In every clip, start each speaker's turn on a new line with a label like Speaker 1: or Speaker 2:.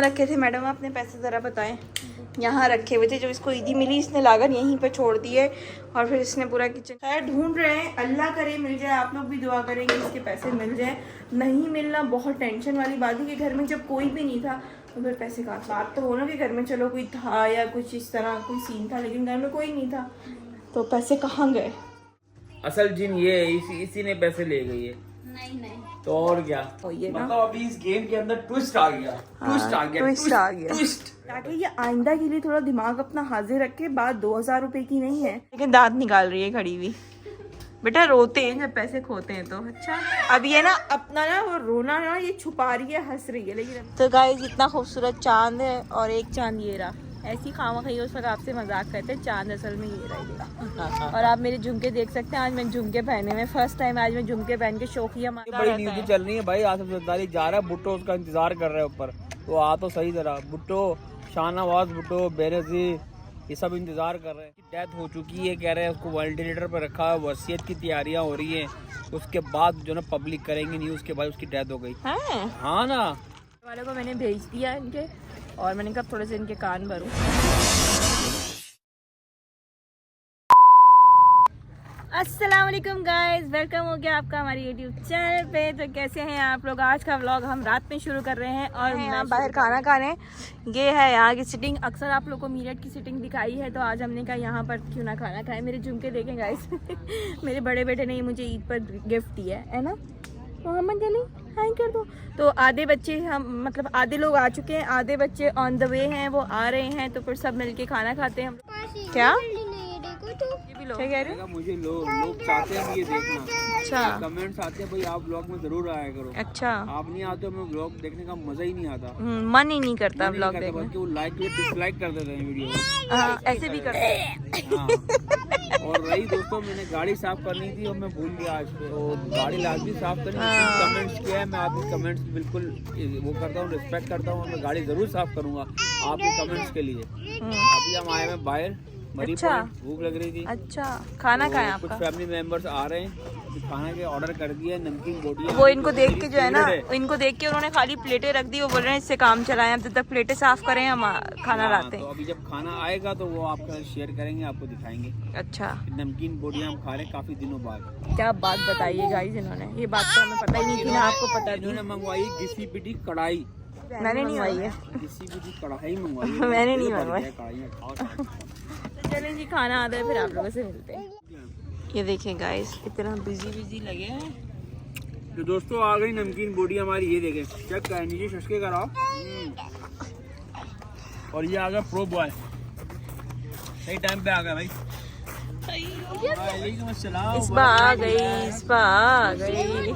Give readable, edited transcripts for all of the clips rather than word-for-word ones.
Speaker 1: रखे थे मैडम, अपने पैसे ज़रा बताएं। यहाँ रखे हुए थे, जो इसको ईदी मिली इसने लाकर यहीं पे छोड़ दिए और फिर इसने पूरा किचन खैर ढूंढ रहे हैं। अल्लाह करे मिल जाए, आप लोग भी दुआ करेंगे इसके पैसे मिल जाए। नहीं मिलना बहुत टेंशन वाली बात है कि घर में जब कोई भी नहीं था तो फिर पैसे कहाँ से। बात तो हो ना कि घर में चलो कोई था या कुछ इस तरह कोई सीन था, लेकिन घर में कोई नहीं था तो पैसे कहाँ गए।
Speaker 2: असल जिन ये है, इसी ने पैसे ले गई है।
Speaker 3: नहीं
Speaker 2: तो और क्या
Speaker 1: ये ना
Speaker 2: मतलब अभी इस गेम के अंदर ट्विस्ट आ गया। ट्विस्ट
Speaker 1: ताकि ये आइंदा के लिए थोड़ा दिमाग अपना हाजिर रखे। बात 2000 रुपए की नहीं है, लेकिन दांत निकाल रही है खड़ी हुई। बेटा रोते हैं जब पैसे खोते हैं तो। अच्छा अब ये ना अपना ना वो रोना ना ये छुपा रही है, हंस रही है। लेकिन तो गाइस इतना खूबसूरत चांद है और एक चांद ये रहा। ऐसी खामा खाई उस वक्त आपसे मजाक करते हैं, चांद असल में ये रहेगा। और आप मेरे झुमके देख सकते हैं, आज मैं झुमके पहने में फर्स्ट टाइम आज मैं झुमके पहन के शौकिया
Speaker 2: बड़ी न्यूज चल रही है भाई। आसिफ जरदारी जा रहा है, भुट्टो उसका इंतजार कर रहे हैं ऊपर। तो आ तो सही तरह भुट्टो, शाहनवाज भुट्टो, बेनजीर ये सब इंतजार कर रहे हैं। डेथ हो चुकी है, कह रहे हैं उसको वेंटिलेटर पर रखा है, वसीयत की तैयारियां हो रही हैं। उसके बाद जो ना पब्लिक करेंगे न्यूज के बाद उसकी डेथ हो गई। हाँ ना
Speaker 1: वालों को मैंने भेज दिया इनके, और मैंने कहा थोड़े से इनके कान भरूं। अस्सलाम वालेकुम गाइस, वेलकम हो गया आपका हमारे यूट्यूब चैनल पे। तो कैसे हैं आप लोग? आज का व्लॉग हम रात में शुरू कर रहे हैं और यहाँ बाहर खाना खा रहे हैं। ये है यहाँ की सिटिंग। अक्सर आप लोग को मीरठ की सिटिंग दिखाई है, तो आज हमने कहा यहाँ पर क्यों ना खाना खाएं। मेरे झुमके देखें गाइस मेरे बड़े बेटे ने मुझे ईद पर गिफ्ट दिया है ना। मोहम्मद अली हाई कर दो। तो आधे बच्चे हम मतलब आधे लोग आ चुके हैं, आधे बच्चे ऑन द वे हैं, वो आ रहे हैं। तो फिर सब मिलके खाना खाते हैं हम। क्या क्या कह रहे हो?
Speaker 2: मुझे लोग चाहते हैं ये देखना।
Speaker 1: अच्छा
Speaker 2: कमेंट्स आते हैं भाई आप ब्लॉग में जरूर आया करो।
Speaker 1: अच्छा
Speaker 2: आप नहीं आते हो, हमें ब्लॉग देखने का मजा ही नहीं आता।
Speaker 1: मन ही नहीं करता व्लॉग देखने।
Speaker 2: बल्कि वो लाइक या डिसलाइक कर देते हैं वीडियो।
Speaker 1: ऐसे भी करते हैं।
Speaker 2: और रही दोस्तों, मैंने गाड़ी साफ करनी थी और मैं भूल गया आज। तो गाड़ी लाजमी साफ करनी थी। कमेंट्स किया है, मैं आपके कमेंट्स बिल्कुल वो करता हूँ, रिस्पेक्ट करता हूँ। मैं गाड़ी जरूर साफ करूंगा आपके कमेंट्स के लिए। अभी हम आए हैं बाहर।
Speaker 1: अच्छा
Speaker 2: भूख लग रही थी।
Speaker 1: अच्छा खाना
Speaker 2: तो
Speaker 1: खाएं
Speaker 2: कुछ
Speaker 1: आपका?
Speaker 2: फैमिली मेंबर्स आ रहे हैं, खाना के ऑर्डर कर दिया। नमकीन बोटियां
Speaker 1: वो इनको देख के जो है ना, इनको देख के उन्होंने खाली प्लेटें रख दी। वो बोल रहे हैं इससे काम चलाएं, अब जब तक प्लेटें साफ करें हम खाना लाते हैं।
Speaker 2: तो अभी जब खाना आएगा तो वो आपके साथ शेयर करेंगे, आपको दिखाएंगे।
Speaker 1: अच्छा
Speaker 2: नमकीन बोटियां हम खा रहे हैं काफी दिनों बाद।
Speaker 1: क्या बात बताइए गाइस, इन्होंने ये बात तो हमें पता ही नहीं थी ना, आपको पता थी?
Speaker 2: इन्होंने मंगवाई घिसी पिटी कढ़ाई।
Speaker 1: मैंने नहीं मंगवाई है।
Speaker 2: घिसी पिटी कढ़ाई मंगवाई।
Speaker 1: मैंने नहीं मंगवाई।
Speaker 2: कढ़ाई
Speaker 1: चलें जी, खाना आता है फिर आप लोगों से मिलते हैं। ये देखें गाइस इतना बिजी लगे हैं।
Speaker 2: तो दोस्तों आ गई नमकीन बोटी हमारी। ये देखें, चेक करें, नीचे शशके कराओ। और ये आ गया प्रो बॉय, सही टाइम पे आ गया भाई। वालेकुम अस्सलाम।
Speaker 1: इस बार आ गई, इस बार आ गई।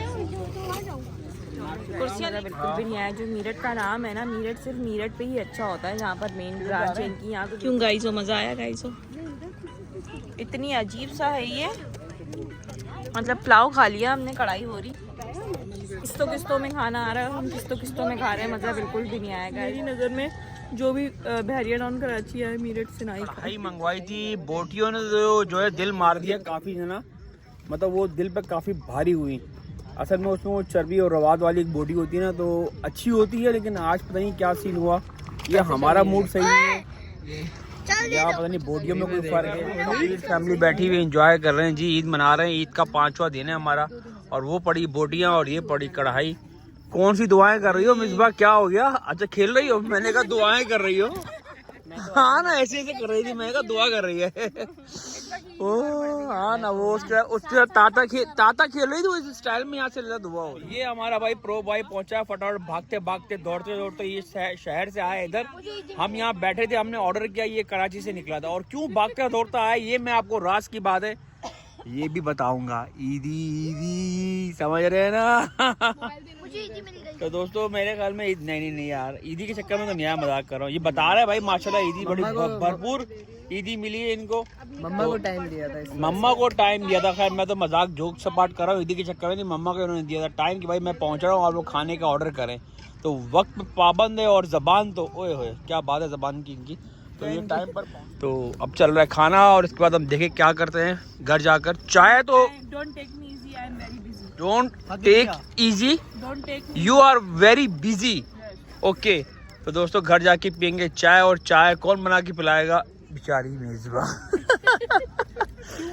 Speaker 1: कुर्सियाँ बिल्कुल भी नहीं है। जो मीरठ का नाम है ना, मीरठ सिर्फ मीरठ पे ही अच्छा होता है, जहाँ पर मेन ब्रांच है इनकी। यहाँ क्यों गाइस, मजा आया गाइस? इतनी अजीब सा है ये, मतलब पुलाव खा लिया हमने, कढ़ाई हो रही। किस्तों में खाना आ रहा है, हम किस्तों में खा रहे हैं, मजा बिल्कुल भी नहीं आएगा। मेरी नज़र में जो भी बहरिया टाउन कराची है, मीरठ से ना
Speaker 2: कढ़ाई मंगवाई थी। बोटियों ने जो है दिल मार दिया काफी है ना, मतलब वो दिल पे काफी भारी हुई। असल में उसमें वो चर्बी और रवाद वाली एक बोटी होती है ना, तो अच्छी होती है। लेकिन आज पता नहीं क्या सीन हुआ, ये हमारा मूड सही नहीं है या पता नहीं बोटियों में कोई फर्क है। फैमिली बैठी हुई एंजॉय कर रहे हैं जी, ईद मना रहे हैं। ईद का 5वां दिन है हमारा, और वो पड़ी बोटियां और ये पड़ी कढ़ाई। कौन सी दुआएं कर रही हो मिसबा? क्या हो गया? अच्छा खेल रही हो? मैंने कहा दुआएं कर रही हो। हाँ ना, ऐसे कर रही थी, मैंने कहा दुआ कर रही है। ओ हाँ ना, वो उसके ताता खेल रही थी, उस स्टाइल में यहाँ से दुआ हो। ये हमारा भाई प्रो भाई पहुंचा फटाफट, भागते भागते दौड़ते दौड़ते ये शहर से आया इधर। हम यहाँ बैठे थे, हमने ऑर्डर किया, ये कराची से निकला था। और क्यों भागता दौड़ता आया, ये मैं आपको राज की बात है ये भी बताऊंगा। ईदी समझ रहे हैं ना? तो दोस्तों मेरे ख्याल में नहीं यार, ईदी के चक्कर में तो नया मजाक कर रहा हूँ। ये बता रहा है भाई माशाल्लाह ईदी बड़ी भरपूर ईदी मिली है इनको।
Speaker 4: मम्मा को टाइम दिया था,
Speaker 2: मम्मा को टाइम दिया था। खैर मैं तो मजाक जोक सपाट कर रहा हूँ, ईदी के चक्कर में नहीं, मम्मा को उन्होंने दिया था टाइम कि भाई मैं पहुँच रहा हूँ और वो खाने का ऑर्डर करें। तो वक्त पाबंद है और जबान तो ओए होए क्या बात है जबान की इनकी। तो ये टाइम पर तो अब चल रहा है खाना, और इसके बाद हम देखें क्या करते हैं घर जाकर। चाय तो
Speaker 1: don't take me easy, I am very busy.
Speaker 2: Don't take easy,
Speaker 1: don't take
Speaker 2: you are very busy. Okay, तो दोस्तों घर जाके पियेंगे चाय, और चाय कौन बना के पिलाएगा? बेचारी मेजबा।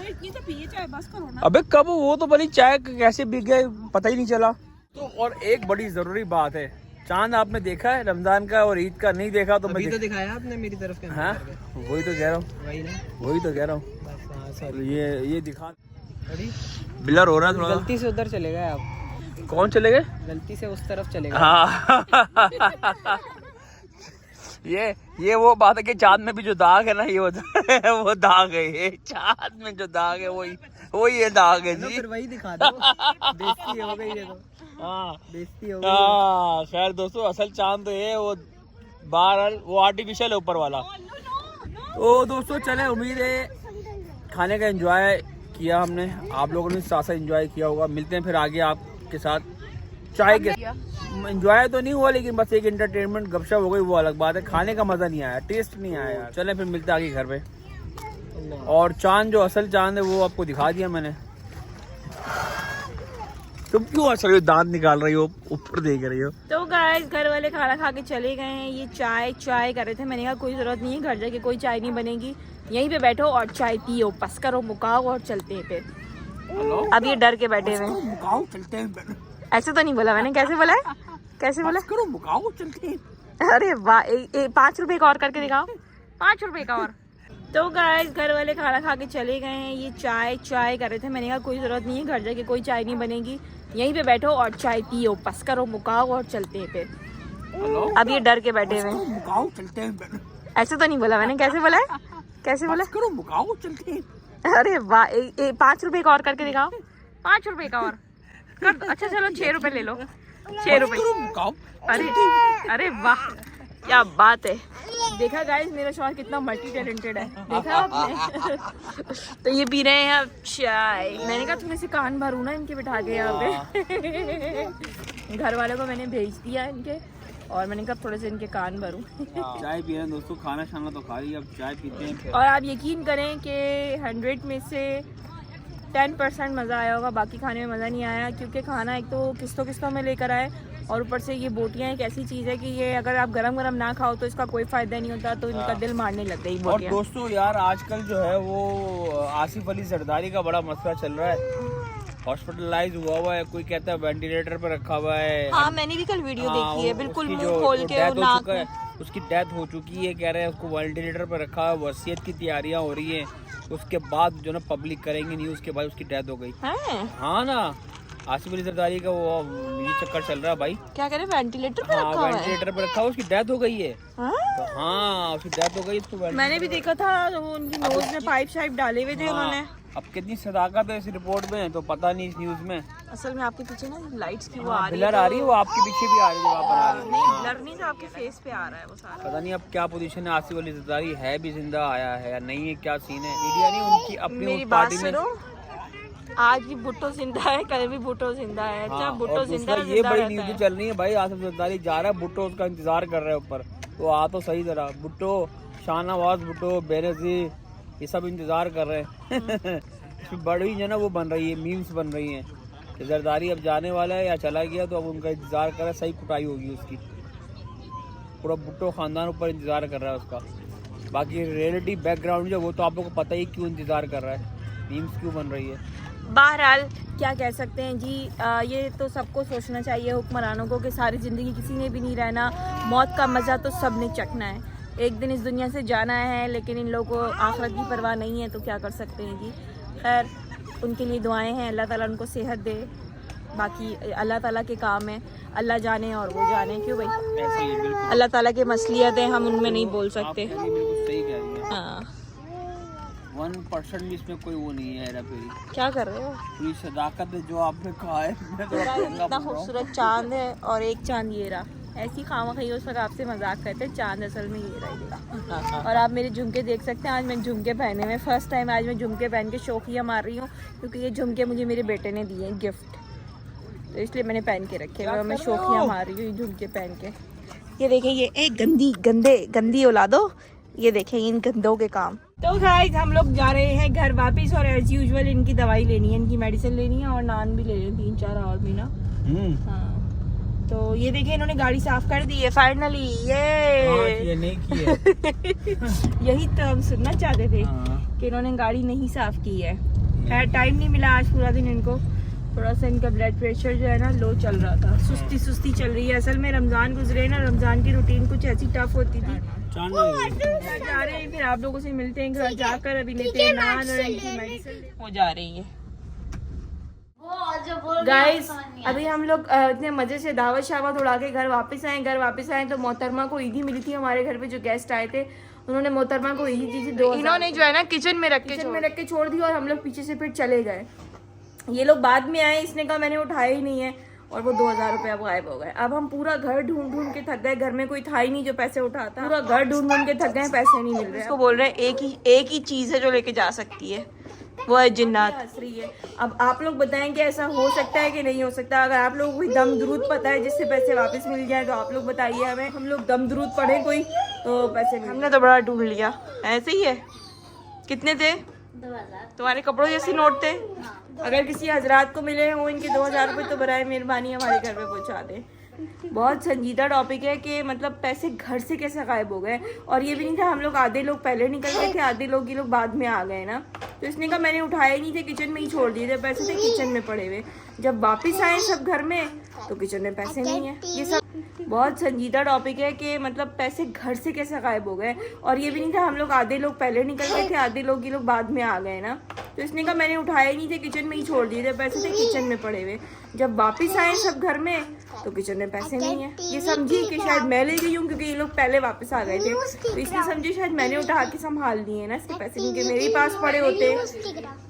Speaker 1: इतनी तो पिए चाय, बस करो ना।
Speaker 2: अबे कब वो तो बनी चाय कैसे बिक गए पता ही नहीं चला। तो और एक बड़ी जरूरी बात है, चांद आपने देखा है रमजान का और ईद का? नहीं देखा तो
Speaker 4: अभी तो दिखाया आपने मेरी तरफ के।
Speaker 2: हाँ वही तो कह रहा हूँ, वही तो कह रहा हूँ। ये दिखा बिलर हो रहा है थोड़ा।
Speaker 4: गलती से उधर चले गए आप।
Speaker 2: कौन चले गए?
Speaker 4: गलती से उस तरफ चले गए।
Speaker 2: हाँ ये वो बात है कि चांद में भी जो दाग है ना, ये वो दाग है, ये चांद में जो दाग है वही ये दाग है जी।
Speaker 4: फिर वही दिखा दो। बेइज्जती हो गई है तो।
Speaker 2: हाँ
Speaker 4: बेइज्जती हो गई।
Speaker 2: हाँ खैर दोस्तों, असल चांद तो ये वो बाहर वो आर्टिफिशियल है ऊपर वाला। तो दोस्तों चले, उम्मीद है खाने का एंजॉय किया हमने, आप लोगों ने साथ साथ एंजॉय किया होगा। मिलते हैं फिर आगे आपके साथ चाय के। एंजॉय तो नहीं हुआ, लेकिन बस एक एंटरटेनमेंट गपशप हो गई, वो अलग बात है। खाने का मजा नहीं आया, टेस्ट नहीं आया यार। चलें फिर मिलते हैं आगे घर पे। और चांद जो असल चांद है वो आपको दिखा दिया मैंने। तुम क्यों असल दांत निकाल रही हो, ऊपर देख रही हो?
Speaker 1: तो गाइस घर वाले खाना खा के चले गए हैं। ये चाय कर रहे थे, मैंने कहा कोई जरूरत नहीं है, घर जाके कोई चाय नहीं बनेगी, यहीं पे बैठो और चाय पियो, पस करो, मुकाओ और चलते हैं फिर। अब ये डर के बैठे हुए हैं।
Speaker 2: मुकाओ चलते हैं।
Speaker 1: ऐसे तो नहीं बोला मैंने, कैसे बोला है? कैसे बोला?
Speaker 2: करो मुकाओ चलते हैं।
Speaker 1: अरे वाह, 5 रुपए का और करके दिखाओ, 5 रुपए का और। तो गाइस घर वाले खाना खा के चले गए हैं। ये चाय कर रहे थे, मैंने कहा कोई जरूरत नहीं है, घर जाके कोई चाय नहीं बनेगी, यहीं पे बैठो और चाय पियो, पस करो, मुकाओ और चलते हैं फिर। अब ये डर के बैठे हुए हैं।
Speaker 2: मुकाओ चलते हैं।
Speaker 1: ऐसे तो नहीं बोला मैंने, कैसे बोला है? कैसे बोला?
Speaker 2: करो मुकाओ चलते हैं।
Speaker 1: अरे वाह, 5 रुपए का और करके दिखाओ, 5 रुपए का और कर। अच्छा चलो 6 रुपए ले लो, 6 रुपए। अरे वाह क्या बात है। देखा गाइस मेरा शौहर कितना मल्टी टैलेंटेड है, देखा आपने? तो ये पी रहे हैं अब चाय। मैंने कहा थोड़े से कान भरूँ ना इनके बिठा के यहाँ पे। घर वालों को मैंने भेज दिया इनके, और मैंने कहा थोड़े से इनके कान भरूँ।
Speaker 2: चाय पी रहे हैं दोस्तों, खाना शाना तो खा रही है, अब चाय पीते हैं।
Speaker 1: और आप यकीन करें कि 100 में से 10% मज़ा आया होगा, बाकी खाने में मज़ा नहीं आया, क्योंकि खाना एक तो किस्तों में लेकर आए, और ऊपर से ये बोटियाँ एक ऐसी चीज़ है कि ये अगर आप गरम ना खाओ तो इसका कोई फ़ायदा नहीं होता, तो इनका दिल मारने लग गई बोटियाँ।
Speaker 2: और दोस्तों यार आजकल जो है वो आसिफ अली जरदारी का बड़ा मसला चल रहा है, हॉस्पिटलाइज हुआ है, कोई कहता है वेंटिलेटर पर रखा हुआ है।
Speaker 1: हाँ मैंने भी कल वीडियो देखी है, बिल्कुल मुंह खोल के नाक में।
Speaker 2: उसकी डेथ हो चुकी है, कह रहे हैं उसको वेंटिलेटर पर रखा है, वसीयत की तैयारियां हो रही हैं, उसके बाद जो ना पब्लिक करेंगे न्यूज के बाद उसकी डेथ हो गई। हाँ ना, आसिफ अली जरदारी का वो ये चक्कर चल रहा है भाई।
Speaker 1: क्या कह रहे हैं, वेंटिलेटर पे रखा हुआ है?
Speaker 2: वेंटिलेटर पर रखा हुआ, उसकी डेथ हो गई है। तो हाँ उसकी डेथ हो गई। तो
Speaker 1: मैंने भी देखा था, वो उनकी नोज में पाइप शाइप डाले हुए थे उन्होंने।
Speaker 2: अब कितनी सदाकत है इस रिपोर्ट में तो पता नहीं, इस न्यूज में।
Speaker 1: असल में आपके पीछे ना लाइट्स की वो आ रही है,
Speaker 2: ब्लर आ रही है, वो आपके पीछे भी आ रही है, आप बना रही है।
Speaker 1: नहीं ब्लर नहीं, जो आपके फेस पे आ रहा है वो सारा।
Speaker 2: पता नहीं अब क्या पोजीशन है, आसिफ अली जरदारी है भी जिंदा, आया है या नहीं है, क्या सीन है? मीडिया नहीं उनकी अपनी
Speaker 1: मेरी
Speaker 2: पार्टी
Speaker 1: बात
Speaker 2: में।
Speaker 1: सुनो, आज भी भुट्टो जिंदा है, कल भी भुट्टो जिंदा है। अच्छा भुट्टो जिंदा है,
Speaker 2: ये बड़ी न्यूज चल रही है भाई, आसिफ जरदारी जा रहा है, भुट्टो उसका इंतजार कर रहे हैं ऊपर, तो आ तो सही तरह भुट्टो, शाहनवाज भुट्टो, बेनजीर, ये सब इंतजार कर रहे हैं। इसमें बड़ी जो ना वो बन रही है, मीम्स बन रही हैं कि जरदारी अब जाने वाला है या चला गया, तो अब उनका इंतजार कर रहा है, सही कुटाई होगी उसकी। पूरा भुट्टो खानदान ऊपर इंतजार कर रहा है उसका। बाकी रियलिटी बैकग्राउंड जो वो तो आप लोगों को पता ही क्यों इंतजार कर रहा है, मीम्स क्यों बन रही है।
Speaker 1: बहरहाल क्या कह सकते हैं जी, ये तो सबको सोचना चाहिए हुक्मरानों को कि सारी ज़िंदगी किसी ने भी नहीं रहना, मौत का मज़ा तो सब ने चखना है, एक दिन इस दुनिया से जाना है, लेकिन इन लोगों को आखिरत की परवाह नहीं है, तो क्या कर सकते हैं जी। खैर उनके लिए दुआएं हैं, अल्लाह ताला उनको सेहत दे, बाकी अल्लाह ताला के काम है, अल्लाह जाने और वो जाने, क्यों भाई?
Speaker 2: ऐसे ही बिल्कुल
Speaker 1: अल्लाह ताला के मसलियत है, हम उनमें नहीं बोल सकते।
Speaker 2: बिल्कुल सही कह रही है।
Speaker 1: हाँ
Speaker 2: 1% भी इसमें कोई वो नहीं है, हेरा फेरी।
Speaker 1: क्या कर रहे हो?
Speaker 2: पूरी सदाकत है जो आपने कहा है। मैं तो
Speaker 1: इतना खूबसूरत चांद है, और एक चांद ये रहा, ऐसी खामा खाई उस वक्त आपसे मजाक करते, चांद असल में ये रहा। और आप मेरे झुमके देख सकते हैं, आज मैं झुमके पहने हुए, फर्स्ट टाइम आज मैं झुमके पहन के शौकिया मार रही हूँ, क्योंकि ये झुमके मुझे मेरे बेटे ने दिए गिफ्ट, तो इसलिए मैंने पहन के रखे हुए, मैं शौकिया मार रही हूँ झुमके पहन के। ये देखें, ये एक गंदी औलादो, ये देखें इन गंदों के काम। तो गाइस हम लोग जा रहे हैं घर वापस, और एज यूजुअल इनकी दवाई लेनी है, इनकी मेडिसिन लेनी है, और नान भी ले लें 3-4 और भी ना। हाँ तो ये देखिए इन्होंने गाड़ी साफ कर दी है फाइनली, ये
Speaker 2: नहीं की है।
Speaker 1: यही तो हम सुनना चाहते थे कि इन्होंने गाड़ी नहीं साफ की है। खैर टाइम नहीं मिला आज पूरा दिन इनको, थोड़ा सा इनका ब्लड प्रेशर जो है ना लो चल रहा था, सुस्ती चल रही है। असल में रमजान गुजरे ना, रमजान की रूटीन कुछ ऐसी टफ होती थी। जा रहे हैं फिर आप लोगों से मिलते हैं घर जाकर, अभी लेते हैं नान और इनकी मेडिसिन हो जा रही है। गाइस अभी हम लोग इतने मजे से दावत शावत उड़ा के घर वापस आए तो मोहतरमा को ईदी मिली थी हमारे घर पे, जो गेस्ट आए थे उन्होंने मोहतरमा को ईदी दी थी 2000। इन्होंने जो है ना किचन में रख के छोड़ दी और हम लोग पीछे से फिर चले गए। ये लोग बाद में आए, इसने कहा मैंने उठाया ही नहीं है और वो 2000 रुपये अब गायब हो गए। अब हम पूरा घर ढूंढ के थक गए, घर में कोई था ही नहीं जो पैसे उठाता। पूरा घर ढूंढ के थक गए, पैसे नहीं मिल रहे। इसको बोल रहे हैं एक ही चीज है जो लेके जा सकती है, वो है जिन्नात। हंस रही है। अब आप लोग बताएं कि ऐसा हो सकता है कि नहीं हो सकता। अगर आप लोगों को कोई दम दुरूद पता है जिससे पैसे वापस मिल जाए तो आप लोग बताइए हमें, हम लोग दम दुरूद पढ़े कोई तो पैसे मिल। हमने तो बड़ा ढूंढ लिया, ऐसे ही है। कितने थे?
Speaker 3: 2000।
Speaker 1: तुम्हारे कपड़ों जैसे नोट थे। अगर किसी हजरात को मिले हो इनके 2000 रुपये तो बराए मेहरबानी हमारे घर पे पहुंचा दें। बहुत संजीदा टॉपिक है कि मतलब पैसे घर से कैसे गायब हो गए। और ये भी नहीं था, हम लोग आधे लोग पहले निकल गए थे, आधे लोग ये लोग बाद में आ गए ना। तो इसने कहा मैंने उठाए नहीं थे, किचन में ही छोड़ दिए थे, पैसे थे किचन में पड़े हुए। जब वापस आए सब घर में तो किचन में पैसे नहीं है। ये सब बहुत संजीदा टॉपिक है कि मतलब पैसे घर से कैसे गायब हो गए। और ये भी नहीं था, हम लोग आधे लोग पहले निकल गए थे, आधे लोग ये लोग बाद में आ गए ना। तो इसने कहा मैंने उठाए नहीं थे, किचन में ही छोड़ दिए थे, पैसे थे किचन में पड़े हुए। जब वापस आए सब घर में तो किचन में पैसे नहीं है। ये समझी कि शायद मैं ले गई हूँ क्योंकि ये लोग पहले वापस आ गए थे, तो इसने समझी शायद मैंने उठा के संभाल दिए ना इसके पैसे, क्योंकि मेरे पास पड़े होते।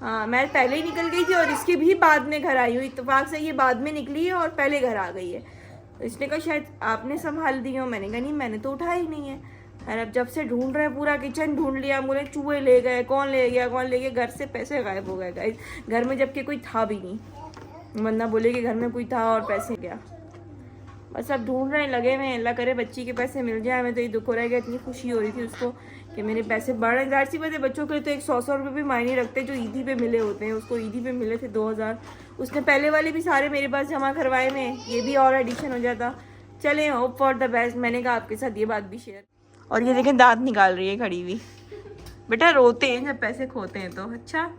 Speaker 1: हाँ मैं पहले ही निकल गई थी और इसके भी बाद में घर आई हूँ। इत्तेफाक से ये बाद में निकली है और पहले घर आ गई है। तो इसने कहा शायद आपने संभाल दी हो। मैंने कहा नहीं, मैंने तो उठाया ही नहीं है। और अब जब से ढूंढ रहे हैं, पूरा किचन ढूंढ लिया, बोले चूहे ले गए, कौन ले गया, घर से पैसे गायब हो गए गाइस। घर में जबकि कोई था भी नहीं, वरना बोले कि घर में कोई था और पैसे गया। बस अब ढूंढ रहे हैं, लगे हुए हैं। अल्लाह करे बच्ची के पैसे मिल जाए। हमें तो ये दुख हो रहा है, इतनी खुशी हो रही थी उसको कि मेरे पैसे बढ़ रहे। जाहिर सी बात है बच्चों के लिए तो 100 रुपये भी मायने रखते हैं, जो ईदी पे मिले होते हैं। उसको ईदी पे मिले थे 2000, उसने पहले वाले भी सारे मेरे पास जमा करवाए में, ये भी और एडिशन हो जाता। चले होप फॉर द बेस्ट। मैंने कहा आपके साथ ये बात भी शेयर। और ये देखें दांत निकाल रही है खड़ी हुई। बेटा रोते हैं जब पैसे खोते हैं तो। अच्छा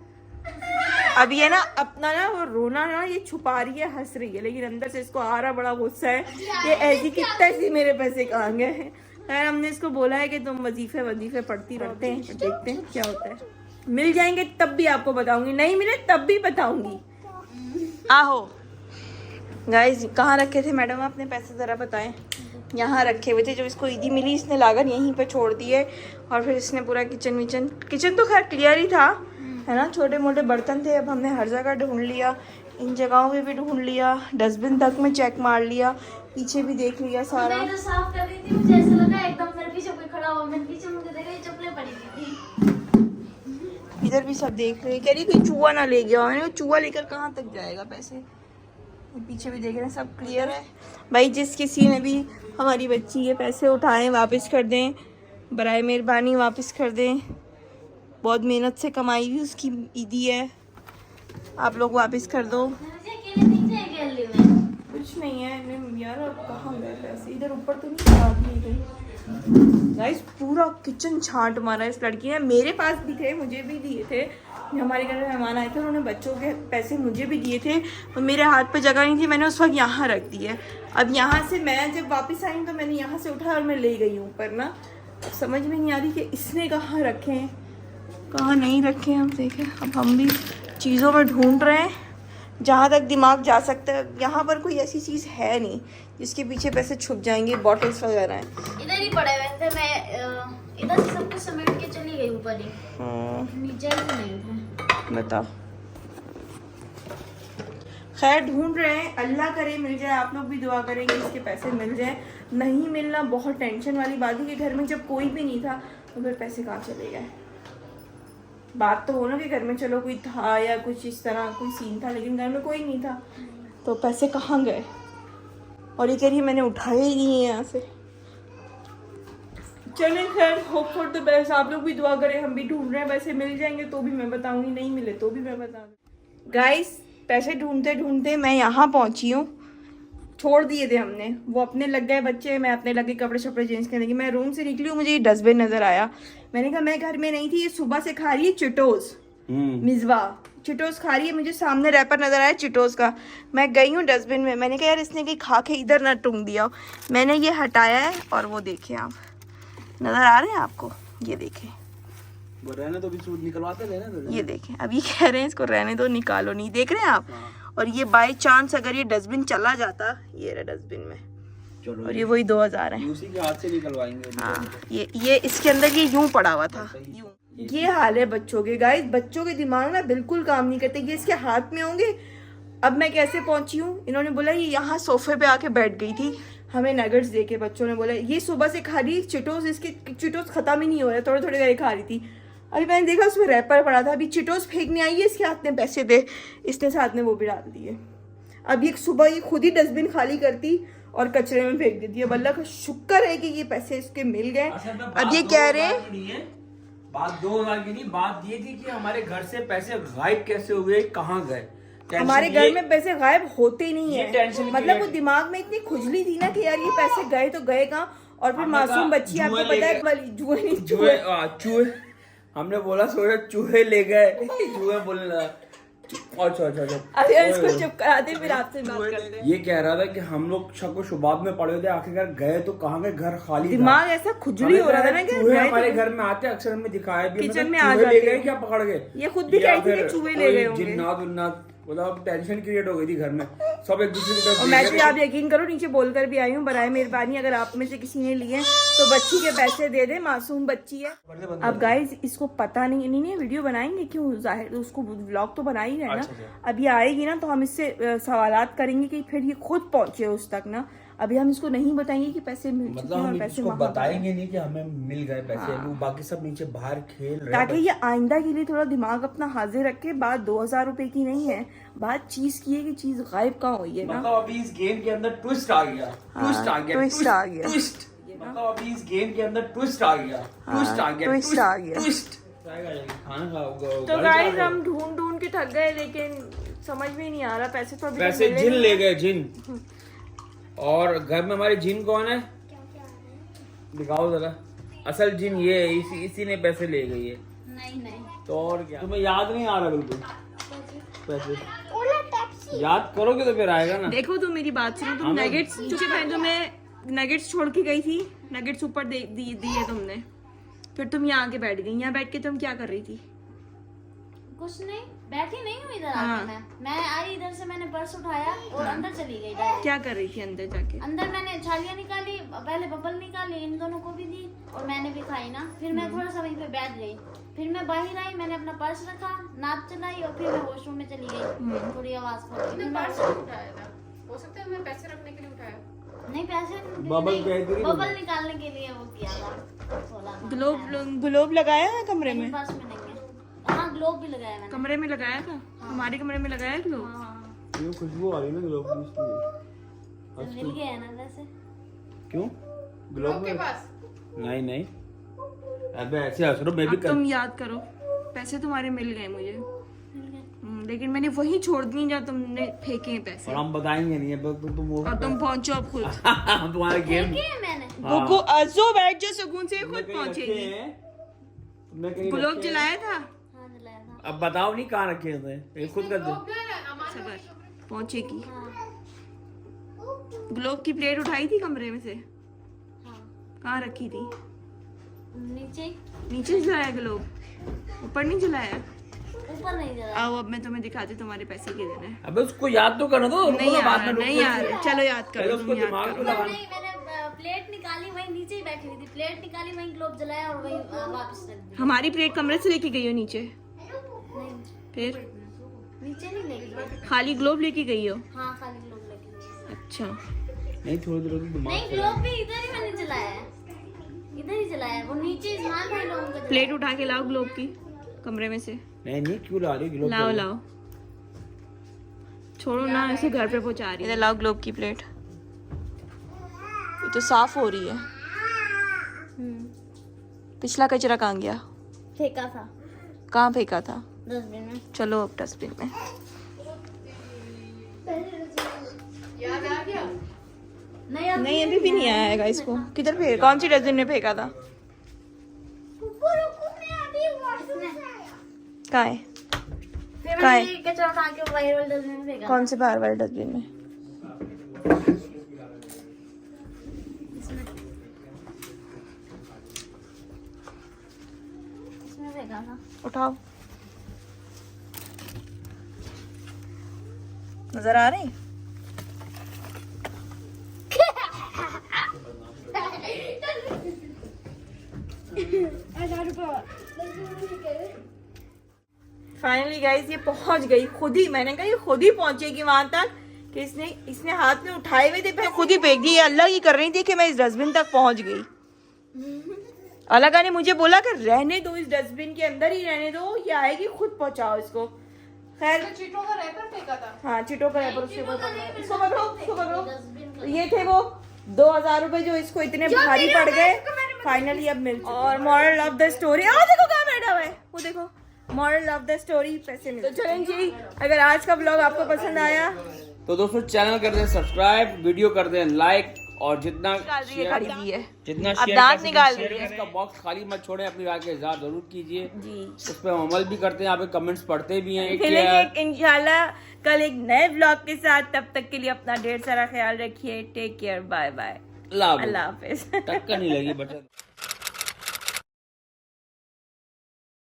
Speaker 1: अब ये ना अपना ना वो रोना ना ये छुपा रही है, हंस रही है, लेकिन अंदर से इसको आ रहा बड़ा गुस्सा है कि ऐसी कितना ऐसी मेरे पैसे कहाँ गए हैं। खैर हमने इसको बोला है कि तुम वजीफे पढ़ती रहते हैं, देखते हैं क्या होता है। मिल जाएंगे तब भी आपको बताऊंगी, नहीं मिले तब भी बताऊंगी। आहो गाइस किधर रखे थे मैडम आपने पैसे ज़रा बताएं। यहाँ रखे हुए थे, जब इसको ईदी मिली इसने लागत यहीं पे छोड़ दी है। और फिर इसने पूरा किचन तो खैर क्लियर ही था, है ना। छोटे मोटे बर्तन थे। अब हमने हर जगह ढूंढ लिया, इन जगहों पे भी ढूंढ लिया, डस्टबिन तक में चेक मार लिया, पीछे भी देख लिया सारा।
Speaker 3: मैं तो साफ कर रही थी, मुझे ऐसा लगा एकदम मेरे पीछे कोई खड़ा हुआ, मैंने पीछे मुझे देखा ये चप्पलें पड़ी थी।
Speaker 1: इधर भी सब देख रही, कह रही कोई चूहा ना ले गया। मैंने चूहा लेकर कहाँ तक जाएगा पैसे। पीछे भी देख रहे हैं, सब क्लियर है भाई। जिस किसी ने भी हमारी बच्ची के पैसे उठाएं वापस कर दें, बराए मेहरबानी वापस कर दें। बहुत मेहनत से कमाई हुई उसकी ईदी है, आप लोग वापस कर दो।
Speaker 3: मुझे अकेले नहीं जाएगी गली में।
Speaker 1: कुछ नहीं है यार, अब कहाँ गए पैसे। इधर ऊपर तो नहीं छाट ली गई। गाइस पूरा किचन छांट मारा इस लड़की ने। मेरे पास भी थे, मुझे भी दिए थे। हमारे घर में मेहमान आए थे, उन्होंने बच्चों के पैसे मुझे भी दिए थे, और मेरे हाथ पे जगह नहीं थी, मैंने उस वक्त यहाँ रख दी है। अब यहाँ से मैं जब वापस आई तो मैंने यहाँ से उठाया और मैं ले गई हूँ ऊपर ना। समझ में नहीं आ रही कि इसने कहाँ रखे हैं कहाँ नहीं रखे। हम देखें, अब हम भी चीज़ों में ढूंढ रहे हैं जहाँ तक दिमाग जा सकता है। यहाँ पर कोई ऐसी चीज़ है नहीं जिसके पीछे पैसे छुप जाएंगे। बॉटल्स वगैरह हैं
Speaker 3: इधर ही पड़े हुए थे, मैं इधर से सब कुछ समेट के चली गई ऊपर ही, नीचे ही नहीं थे।
Speaker 1: बताओ। खैर ढूंढ रहे हैं, अल्लाह करे मिल जाए। आप लोग भी दुआ करेंगे इसके पैसे मिल जाए। नहीं मिलना बहुत टेंशन वाली बात है कि घर में जब कोई भी नहीं था तो फिर पैसे कहाँ चले गए। बात तो हो ना कि घर में चलो कोई था या कुछ इस तरह कोई सीन था, लेकिन घर में कोई नहीं था तो पैसे कहाँ गए। और ये कह रही है मैंने उठाए ही नहीं है यहाँ से। चलें खैर, होप फॉर द बेस्ट। आप लोग भी दुआ करें, हम भी ढूंढ रहे हैं। पैसे मिल जाएंगे तो भी मैं बताऊंगी, नहीं मिले तो भी मैं बताऊंगी। गाइस पैसे ढूंढते ढूंढते मैं यहाँ पहुँची हूँ। छोड़ दिए थे हमने, वो अपने लग गए बच्चे, मैं अपने लग गई कपड़े शपड़े चेंज करने की। मैं रूम से निकली हूँ, मुझे ये डस्टबिन नजर आया। मैंने कहा मैं घर में नहीं थी, ये सुबह से खा रही है चिटोस, मिजवा चिटोस खा रही है। मुझे सामने रैपर नजर आया चिटोस का। मैं गई हूँ डस्टबिन में, मैंने कहा यार इसने कहीं खा के इधर ना टूंग दिया हो। मैंने ये हटाया है और वो देखे आप, नजर आ रहे हैं आपको, ये देखें,
Speaker 2: वो रहने तो भी सूद निकलवाते रहने दो।
Speaker 1: ये देखें, अब ये कह रहे हैं इसको रहने दो, निकालो नहीं, देख रहे हैं आप। और ये बाय चांस अगर ये डस्टबिन चला जाता, ये रहा डस्टबिन में,
Speaker 2: चलो
Speaker 1: और ये वही 2000 है।
Speaker 2: उसी के हाथ से निकलवाएंगे।
Speaker 1: हाँ, ये इसके अंदर ये यूं पड़ा हुआ था, यूं। ये हाल है बच्चों के गाइस, बच्चों के दिमाग ना बिल्कुल काम नहीं करते। ये इसके हाथ में होंगे। अब मैं कैसे पहुंची हूँ, इन्होंने बोला ये यहाँ सोफे पे आके बैठ गई थी, हमें नगेट्स देके बच्चों ने बोला ये सुबह से खा रही चिटोस, इसके चिटोस खत्म ही नहीं हो रहे, थोड़े थोड़े करके खा रही थी। अभी मैंने देखा उसमें रैपर पड़ा था, अभी चिटोस फेंकने आई है, इसके हाथ में पैसे दे, इसने साथ में वो भी डाल दिए। अब ये सुबह ये खुद ही डस्टबिन खाली करती और कचरे में फेंक देती है। अल्लाह का शुक्र है कि ये पैसे इसके मिल गए। अब ये कह रहे हैं
Speaker 2: बात 2000 की नहीं, बात ये थी कि हमारे घर से पैसे गायब कैसे हुए, कहाँ गए।
Speaker 1: हमारे घर में पैसे गायब होते ही नहीं है,
Speaker 2: टेंशन
Speaker 1: मतलब वो दिमाग में इतनी खुजली थी ना कि यार ये पैसे गए तो गए कहाँ। और फिर मासूम बच्ची, आपको पता है जुए नहीं,
Speaker 2: चूहे हमने बोला सोचा चूहे ले गए, चूहे बोलने लगा। अच्छा
Speaker 1: अरे इसको चुप कराते, फिर आपसे बात करते हैं।
Speaker 2: ये कह रहा था कि हम लोग शक शुबात में पड़े थे, आखिरकार गए तो कहाँ गए, घर खाली था।
Speaker 1: दिमाग ऐसा खुजली हो रहा था ना कि
Speaker 2: चूहे हमारे घर में आते, अक्सर में दिखाया भी,
Speaker 1: किचन में
Speaker 2: चूहे ले गए क्या पकड़ के।
Speaker 1: ये खुद भी कहती थी कि चूहे ले गए होंगे।
Speaker 2: जिन्नात उन्नात, मतलब टेंशन क्रिएट हो गई थी घर में, सब एक दूसरे की तरफ।
Speaker 1: और मैं भी, आप यकीन करो, नीचे बोलकर भी आई हूँ, बराए मेहरबानी अगर आप में से किसी ने लिए तो बच्ची के पैसे दे दे, मासूम बच्ची है। अब गाइस इसको पता नहीं वीडियो बनाएंगे क्यों, जाहिर उसको व्लॉग तो बना ही है ना। अब ये आएगी ना तो हम इससे सवालात करेंगे कि फिर ये खुद पहुंचे उस तक ना। अभी हम इसको नहीं बताएंगे कि पैसे मिल चुके
Speaker 2: मतलब
Speaker 1: हैं,
Speaker 2: हम
Speaker 1: पैसे
Speaker 2: इसको
Speaker 1: वहाँ
Speaker 2: बताएंगे नहीं कि हमें मिल गए पैसे। वो बाकी सब नीचे बाहर खेल रहे हैं,
Speaker 1: ताकि ये आइंदा के लिए थोड़ा दिमाग अपना हाजिर रखे। बात 2000 रुपए की नहीं है, बात चीज की है कि चीज गायब कहाँ हुई है ना।
Speaker 2: मतलब अभी इस गेम के अंदर ट्विस्ट आ गया, ट्विस्ट आ गया,
Speaker 1: ट्विस्ट आ गया,
Speaker 2: ट्विस्ट। मतलब अभी इस गेम के अंदर ट्विस्ट आ गया, ट्विस्ट आ गया,
Speaker 1: ट्विस्ट आ गया,
Speaker 2: ट्विस्ट। खाना खाओ
Speaker 1: तो गाइस हम ढूंढ के थक गए, लेकिन समझ में नहीं आ रहा पैसे तो अभी
Speaker 2: पैसे जिन ले गए, जिन। और घर में हमारे जिन कौन है, दिखाओ जरा। असल जिन ये है, इसी ने पैसे ले गई है।
Speaker 3: नहीं
Speaker 2: तो और क्या, तुम्हें याद नहीं आ रहा बिल्कुल पैसे? याद करोगे तो फिर आएगा ना।
Speaker 1: देखो तुम मेरी बात सुनो, तुम नगेट्स जो मैं नगेट्स छोड़ के गई थी, नगेट्स ऊपर दिए तुमने, फिर तुम यहाँ आके बैठ गई। यहाँ बैठ के तुम क्या कर रही थी?
Speaker 3: कुछ नहीं, बैठी नहीं हूँ इधर आके। मैं आई इधर से, मैंने पर्स उठाया और अंदर चली गई डायरेक्ट।
Speaker 1: क्या कर रही थी अंदर जाके?
Speaker 3: अंदर मैंने छालियाँ निकाली, पहले बबल निकाली, इन दोनों को भी दी और मैंने भी खाई ना। फिर मैं थोड़ा सा वहीं पे बैठ गई, फिर मैं बाहर आई, मैंने अपना पर्स रखा, नाप चलाई और फिर मैं वॉशरूम में चली गई। थोड़ी आवाज
Speaker 1: हो सकता है मैं पैसे रखने के लिए उठाया।
Speaker 3: नहीं, पैसे बबल निकालने के लिए वो किया था।
Speaker 1: ग्लोब लगाया है कमरे में?
Speaker 3: पर्स में नहीं है। हाँ, ग्लोब भी लगाया मैंने।
Speaker 1: कमरे में लगाया था? हमारे कमरे में लगाया ग्लोब?
Speaker 2: क्यों खुशबू आ रही है ना ग्लोब की?
Speaker 3: मिल गया ना वैसे।
Speaker 2: क्यों ग्लोब के पास? नहीं, अबे ऐसे हंस रहे, मैं भी
Speaker 1: तुम याद करो, पैसे तुम्हारे मिल गए मुझे, लेकिन मैंने वही छोड़ दिए जहाँ तुमने फेंके हैं पैसे।
Speaker 2: और हम बताएंगे नहीं,
Speaker 1: और तुम पहुंचो अब खुद।
Speaker 2: तुम्हारा गेम
Speaker 3: मैंने
Speaker 1: गुगु अज़ो बैठ जा, सुकून से खुद पहुंचेगी। ग्लोब जलाया था?
Speaker 3: हाँ, जलाया था।
Speaker 2: अब बताओ नहीं कहाँ रखे थे, खुद कर दो।
Speaker 1: सबर, पहुंचेगी। ग्लोब की प्लेट उठाई थी कमरे में से? कहाँ रखी थी? नीचे जलाया ग्लोब, ऊपर नहीं जलाया?
Speaker 3: ऊपर नहीं जलाया।
Speaker 1: आओ अब मैं तुम्हें दिखाती, तुम्हारे पैसे के देने।
Speaker 2: अबे उसको याद तो करना दो।
Speaker 1: नहीं यार, चलो याद करो, तुम याद करो।
Speaker 3: नहीं, मैंने प्लेट निकाली, वहीं नीचे ही बैठी हुई थी, प्लेट निकाली, वहीं ग्लोब जलाया और वहीं वापस रख दिया।
Speaker 1: हमारी प्लेट कमरे से लेके गई हो नीचे? फिर
Speaker 3: नीचे नहीं लेके गई,
Speaker 1: खाली ग्लोब लेके गई हो?
Speaker 3: हाँ, खाली ग्लोब लेके गई।
Speaker 1: अच्छा,
Speaker 2: नहीं थोड़ी देर दिमाग
Speaker 3: नहीं, ग्लोब भी इधर ही मैंने जलाया है, इधर ही जलाया है। वो नीचे इस्तेमाल भाई लोगों का।
Speaker 1: प्लेट उठा के लाओ ग्लोब की कमरे में से।
Speaker 2: नहीं क्यों ला रही ग्लोब?
Speaker 1: लाओ छोड़ो ना, ऐसे घर पे पहुंचा रही है। इधर लाओ ग्लोब की प्लेट, ये तो साफ हो रही है। पिछला कचरा कहाँ गया?
Speaker 3: फेंका था।
Speaker 1: कहाँ फेंका था?
Speaker 3: डस्टबिन में।
Speaker 1: चलो अब डस्टबिन में।
Speaker 3: याद आ गया?
Speaker 1: नहीं अभी भी नहीं आया है गाइस को। किधर फेंका? कौन सी डस्टबिन में फेंका था? कहाँ है?
Speaker 3: फिर
Speaker 1: कहाँ है?
Speaker 3: मैंने कचरा उठा के बाहर वाले डस्टबिन में फेंका।
Speaker 1: कौन से बाहर वाले डस्टबिन में?
Speaker 3: इसमें फेंका था।
Speaker 1: उठाओ। नजर आ रही? फाइनली गाइस ये पहुंच गई खुद ही। मैंने कहा ये खुद ही पहुंचेगी वहां तक कि इसने हाथ में उठाए हुए थे, खुद ही फेंक दी। अल्लाह की कर रही थी कि मैं इस डस्टबिन तक पहुंच गई। अल्लाह ने मुझे बोला कि रहने दो, इस डस्टबिन के अंदर ही रहने दो, ये आएगी खुद पहुंचाओ इसको। खैर
Speaker 5: चीटों का रैपर फेंका था।
Speaker 1: हाँ चीटों का रैपर इसको पकड़ो। ये थे वो 2000 रुपए जो इसको इतने भारी पड़ गए, फाइनली अब मिल चुके। और मॉरल ऑफ द स्टोरी, देखो कहाँ बैठा हुआ है वो, देखो मॉरल ऑफ द स्टोरी पैसे मिले। तो चलें जी, अगर आज का ब्लॉग आपको पसंद आया
Speaker 2: तो दोस्तों चैनल कर दें सब्सक्राइब, वीडियो कर दें लाइक, और जितना
Speaker 1: खड़ी हुई है
Speaker 2: जितना
Speaker 1: अब
Speaker 2: शेयर
Speaker 1: दांत
Speaker 2: कर
Speaker 1: निकाल
Speaker 2: सकें,
Speaker 1: रही है।
Speaker 2: इसका बॉक्स खाली मत छोड़ें, अपनी राय का इजहार जरूर कीजिए
Speaker 1: जी।
Speaker 2: उस पर हम अमल भी करते हैं, यहाँ पे कमेंट्स पढ़ते भी हैं।
Speaker 1: मिलेंगे इंशाल्लाह कल एक नए ब्लॉग के साथ। तब तक के लिए अपना ढेर सारा ख्याल रखिए। टेक केयर, बाय बाय,
Speaker 2: अल्लाह
Speaker 1: अल्लाह हाफिज।
Speaker 2: टक्कर नहीं लगी बच्चा।